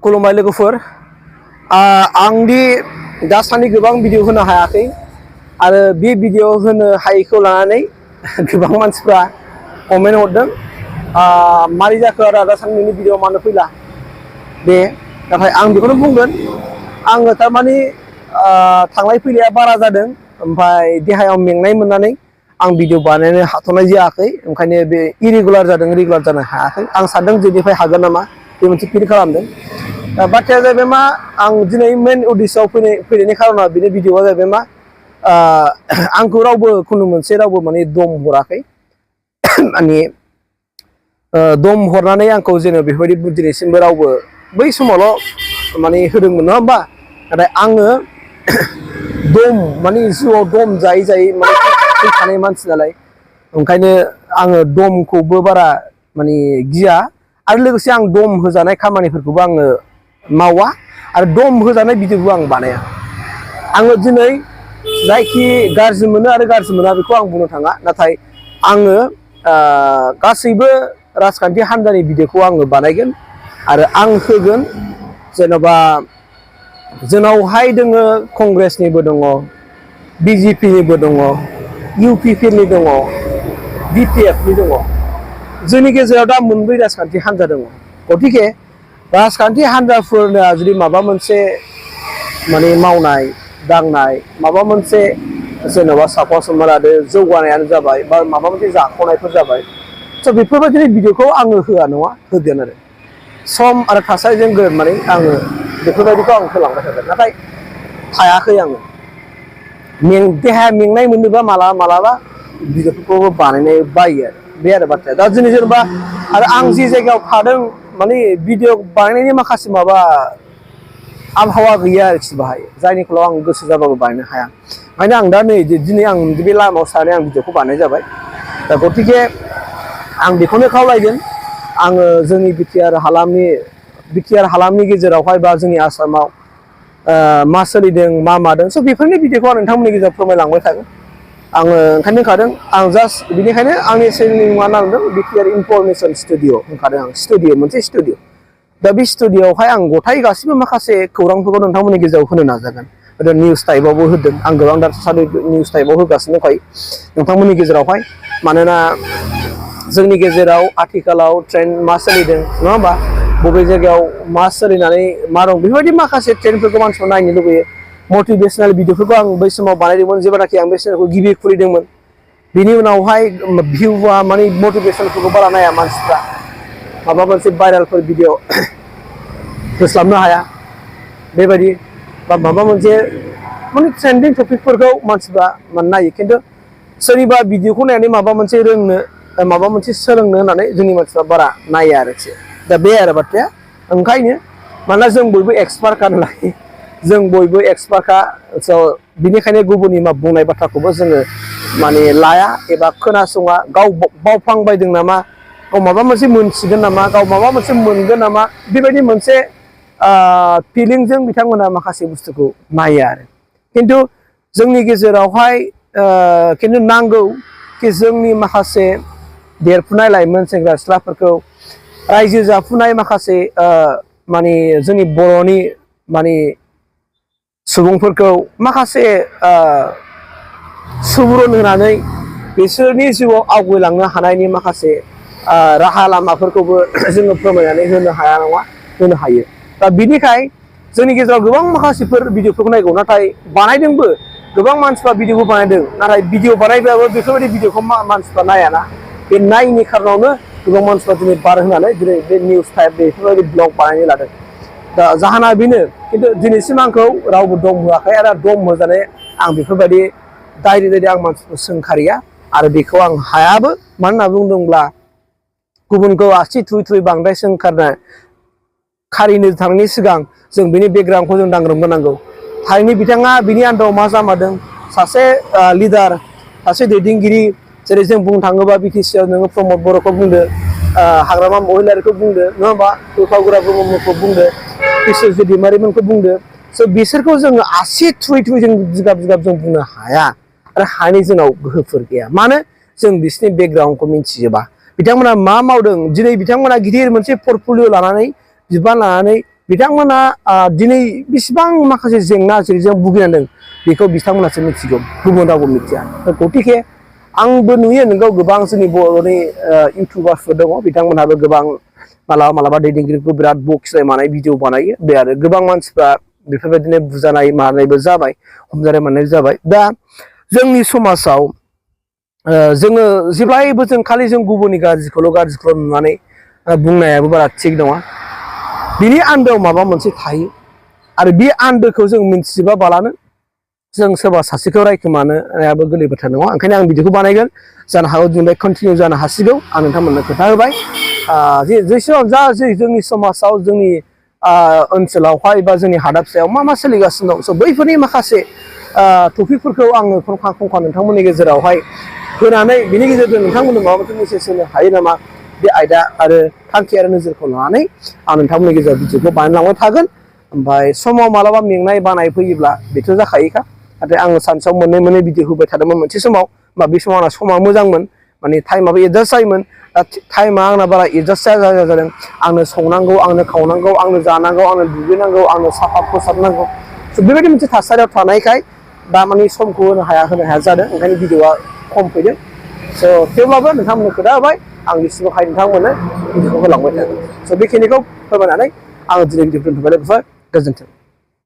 खुलुमबाय लोगोफोर आंदि दासान्दि गोबां भिडिअ होनो हायाखै आरो बे भिडिअ होनो हायैखौ लानानै गोबां मानसिफ्रा कमेन्ट हरदों मारै जाखो आरो दासान्दि भिडिअ मानो फैला बे नाथाय आं बेखौनो बुंगोन आङो थारमाने थांलाय फैलाया बारा जादों ओमफ्राय देहायाव मेंनाय मोननानै आं भिडिअ बानायनो हाथ'नाय जायाखै ओंखायनो बे इरेगुलार जादों रेगुलार जानो हायाखै आं सानदों जेनिफ्राय हागोन नामा बे मोनसे फिल खालामदों बाथ्राया जाहैबाय मा आं दिनै मेन उद्देश्यआव फैनायनि खारना बेनि भिडिअआ जाहैबाय मा आंखौ रावबो खुनु मोनसे रावबो माने दम हराखै माने दम हरनानै आंखौ जेन' बेफोरबायदि दिनैसिमबो रावबो बै समावल' माने होदोंमोन नङा होमबा नाथाय आङो दम माने जिउआव दम जायै जायै माने फैखानाय मानसि नालाय ओंखायनो आङो दमखौबो बारा माने गिया आरो लोगोसे आं दम होजानाय खामानिफोरखौबो आङो मावा आरो दम होजानाय भिडिअबो आं बानाया आङो दिनै जायखि गाज्रि मोनो आरो गाज्रि मोना बेखौ आं बुंनो थाङा नाथाय आङो गासैबो राजखान्थि हान्जानि भिडिअखौ आङो बानायगोन आरो आं होगोन जेन'बा जोंनावहाय दोङो कंग्रेसनिबो दङ बिजेपिनिबो दङ इउपिपिनि दङ बिपिएफनि दङ जोंनि गेजेराव दा मोनब्रै राजखान्थि हान्जा दङ गतिके राजखान्थि हान्जाफोरना जुदि माबा मोनसे माने मावनाय दांनाय माबा मोनसे जेन'बा सापस हमना लादो जौगानायानो जाबाय बा माबा मोनसे जाखावनायफोर जाबाय स' बेफोरबायदिनो भिडिअखौ आङो होआ नङा होगोन आरो सम आरो थासारिजों गोरोबनानै आङो बेफोरबायदिखौ आं होलांबाय थागोन नाथाय हायाखै आङो देहाया मेंनाय मोनोबा मालाबा भिडिअफोरखौबो बानायनाय बायो आरो बे आरो बाथ्राया दा दिनै जेनेबा आरो आं जि जायगायाव थादों माने भिडिअ बानायनायनि माखासे माबा आबहावा गैया आरोखि बाहाय जायनिखौल' आं गोसो जाबाबो बानायनो हाया ओंखायनो आं दा नै दिनै आं बे लामायाव सानै आं भिडिअखौ बानायनाय जाबाय दा गतिके आं बेखौनो खावलायगोन आङो जोंनि बिटिआर हालामनि गेजेरावहाय बा जोंनि आसामाव मा सोलिदों मा मादों स' बेफोरनि भिडिअखौ आं नोंथांमोननि गेजेराव फोरमायलांबाय थागोन आङो ओंखायनो होखादों आं जास्ट बेनिखायनो आंनि चेनेलनि मुङा नांदों बिटिआर इनफरमेसन स्टुडिअ होनखादों आं स्टुडिअ मोनसे स्टुडिअ दा बे स्टुडिअआवहाय आं गथाय गासिबो माखासे खौरांफोरखौ नोंथांमोननि गेजेराव होनो नाजागोन निउस टाइपआवबो होदों आं गोबां दासान्दि निउस टाइपआव होगासिनो दंखायो नोंथांमोननि गेजेरावहाय मानोना जोंनि गेजेराव आथिखालाव ट्रेन्ड मा सोलिदों नङा होमबा बबे जायगायाव मा सोलिनानै मा दं बेफोरबायदि माखासे ट्रेन्डफोरखौ मानसिफ्रा नायनो लुबैयो मटिभेसनेल भिडिअफोरखौ आं बै समाव बानायदोंमोन जेब्लानाखि आं बे चेनेलखौ गिबि खुलिदोंमोन बिनि उनावहाय भिउआ माने मटिभेसनफोरखौ बारा नाया मानसिफ्रा माबा मोनसे भाइरेलफोर भिडिअ होस्लाबनो हाया बेबायदि बा माबा मोनसे माने ट्रेन्डिं टपिकफोरखौ मानसिफ्रा माने नायो खिन्थु सोरनिबा भिडिअखौ नायनानै माबा मोनसे रोंनो माबा मोनसे सोलोंनो होननानै जोंनि मानसिफ्रा बारा नाया आरोखि दा बे आरो बाथ्राया ओंखायनो मानोना जों बयबो एक्सपार्टखा नालाय जों बयबो एक्सपार्टखा स' बिनिखायनो गुबुननि मा बुंनाय बाथ्राखौबो जोङो माने लाया एबा खोनासङा गाव बावफ्लांबायदों नामा गाव माबा मोनसे मोनसिगोन नामा गाव माबा मोनसे मोनगोन नामा बेबायदि मोनसे फिलिंजों बिथांमोना माखासे बुस्थुखौ नायो आरो खिन्थु जोंनि गेजेरावहाय खिन्थु नांगौ कि जोंनि माखासे देरफुनाय लाइमोन सेंग्रा सिख्लाफोरखौ रायजो जाफुनाय माखासे माने जोंनि बर'नि माने सुबुंफोरखौ माखासे सुबुरुन होनानै बिसोरनि जिउआव आवगायलांनो हानायनि माखासे राहा लामाफोरखौबो जोङो फोरमायनानै होनो हाया नङा होनो हायो दा बिनिखाय जोंनि गेजेराव गोबां माखासेफोर भिडिअफोरखौ नायगौ नाथाय बानायदोंबो गोबां मानसिफ्रा भिडिअखौ बानायदों नाथाय भिडिअ बानायब्लाबो बेफोरबायदि भिडिअखौ मानसिफ्रा नायाना बे नायिनि खारनावनो गोबां मानसिफ्रा दिनै बार होनानै दिनै बे निउस टाइप बेफोरबायदि ब्लग बानायनो लादों दा जाहोना बेनो खिन्थु दिनैसिम आंखौ रावबो दम होआखै आरो दम होजानाय आं बेफोरबायदि डाइरेक्ट आं मानसिखौ सोंखारिया आरो बेखौ आं हायाबो मानो होनना बुंदोंब्ला गुबुनखौ आसि थुयै बांद्राय खारिनो थांनायनि सिगां जों बिनि बेकग्राउन्डखौ जों दांग्रोमग्रोनांगौ थारैनो बिथाङा बिनि आन्दाराव मा जामारदों सासे लिडार सासे दैदेनगिरि जेरै जों बुंनो थाङोबा बिटिसिआव नोङो प्रमद बर'खौ बुंदो हाग्रामा महिलारिखौ बुंदो नङा होमबा दुर्गागुरा ब्रह्मखौ बुंदो बिश्वजित दैमारिमोनखौ बुंदो स' बिसोरखौ जोङो आसि थुयै जों जिगाब जों बुंनो हाया आरो हानि जोंनाव गोहोफोर गैया मानो जों बिसोरनि बेकग्राउन्डखौ मिन्थिजोबा बिथांमोना मा मावदों दिनै बिथांमोना गिदिर मोनसे पर्टफलिअ लानानै बिबान लानानै बिथांमोना दिनै बेसेबां माखासे जेंना जेरैजों भुगिनांदों बेखौ बिथांमोनासो मिथिगौ गुबुन रावबो मिथिया गतिके आंबो नुयो नोंगौ गोबां जोंनि बर'नि इउटुबारफोर दङ बिथांमोनहाबो गोबां मालाबा दैदेनगिरिखौ बिराद बखिनाय मानाय भिडिअ बानायो बे आरो गोबां मानसिफ्रा बेफोरबायदिनो बुजानाय मानायबो जाबाय हमजानाय मानाय जाबाय दा जोंनि समाजाव जोङो जेब्लायबो जों खालि जों गुबुननि गाज्रिखौल' नुनानै बुंनायाबो बारा थिग नङा बिनि आन्दोआव माबा मोनसे थायो आरो बे आन्दोखौ जों मिन्थिजोबाबालानो जों सोरबा सासेखौ रायखोमानायाबो गोरलै बाथ्रा नङा ओंखायनो आं भिडिअखौ बानायगोन जानो हागौ दिनै कन्टिनिउ जानो हासिगौ आं नोंथांमोननो खोथा होबाय जेसेबां जा जोंनि समाजाव जोंनि ओनसोलावहाय बा जोंनि हादाबसायाव मा सोलिगासिनो दं स' बैफोरनि माखासे टपिकफोरखौ आङो खंखा नोंथांमोननि गेजेरावहाय होनानै बिनि गेजेरजों नोंथांमोननो माबा मोनसे मेसेज होनो हायो नामा बे आयदा आरो थांखि आरो नोजोरखौ लानानै आं नोंथांमोननि गेजेराव भिडिअखौ बानायलांबाय थागोन ओमफ्राय समाव मालाबा मेंनाय बानाय फैयोब्ला बेथ' जाखायोखा नाथाय आङो सानसेयाव मोननै भिडिअ होबाय थादोंमोन मोनसे समाव बे समाव आंना समा मोजांमोन माने टाइमाबो एडजास्ट जायोमोन दा टाइमा आंना बारा एडजास्ट जादों आंनो संनांगौ आंनो खावनांगौ आंनो जानांगौ आंनो दुगैनांगौ आंनो साफा फोसाबनांगौ बेबायदि मोनसे थासारियाव थानायखाय दा माने समखौ होनो हाया जादों ओंखायनो भिडिअआ खम फैदों स' थेवब्लाबो नोंथांमोननो खोथा होबाय आं बिसिबांहाय नोंथांमोननो भिडिअखौ होलांबाय थागोन स' बेखिनिखौ फोरमायनानै आङो दिनै भिडिअखौ दोनथ'बाय गोजोन्थों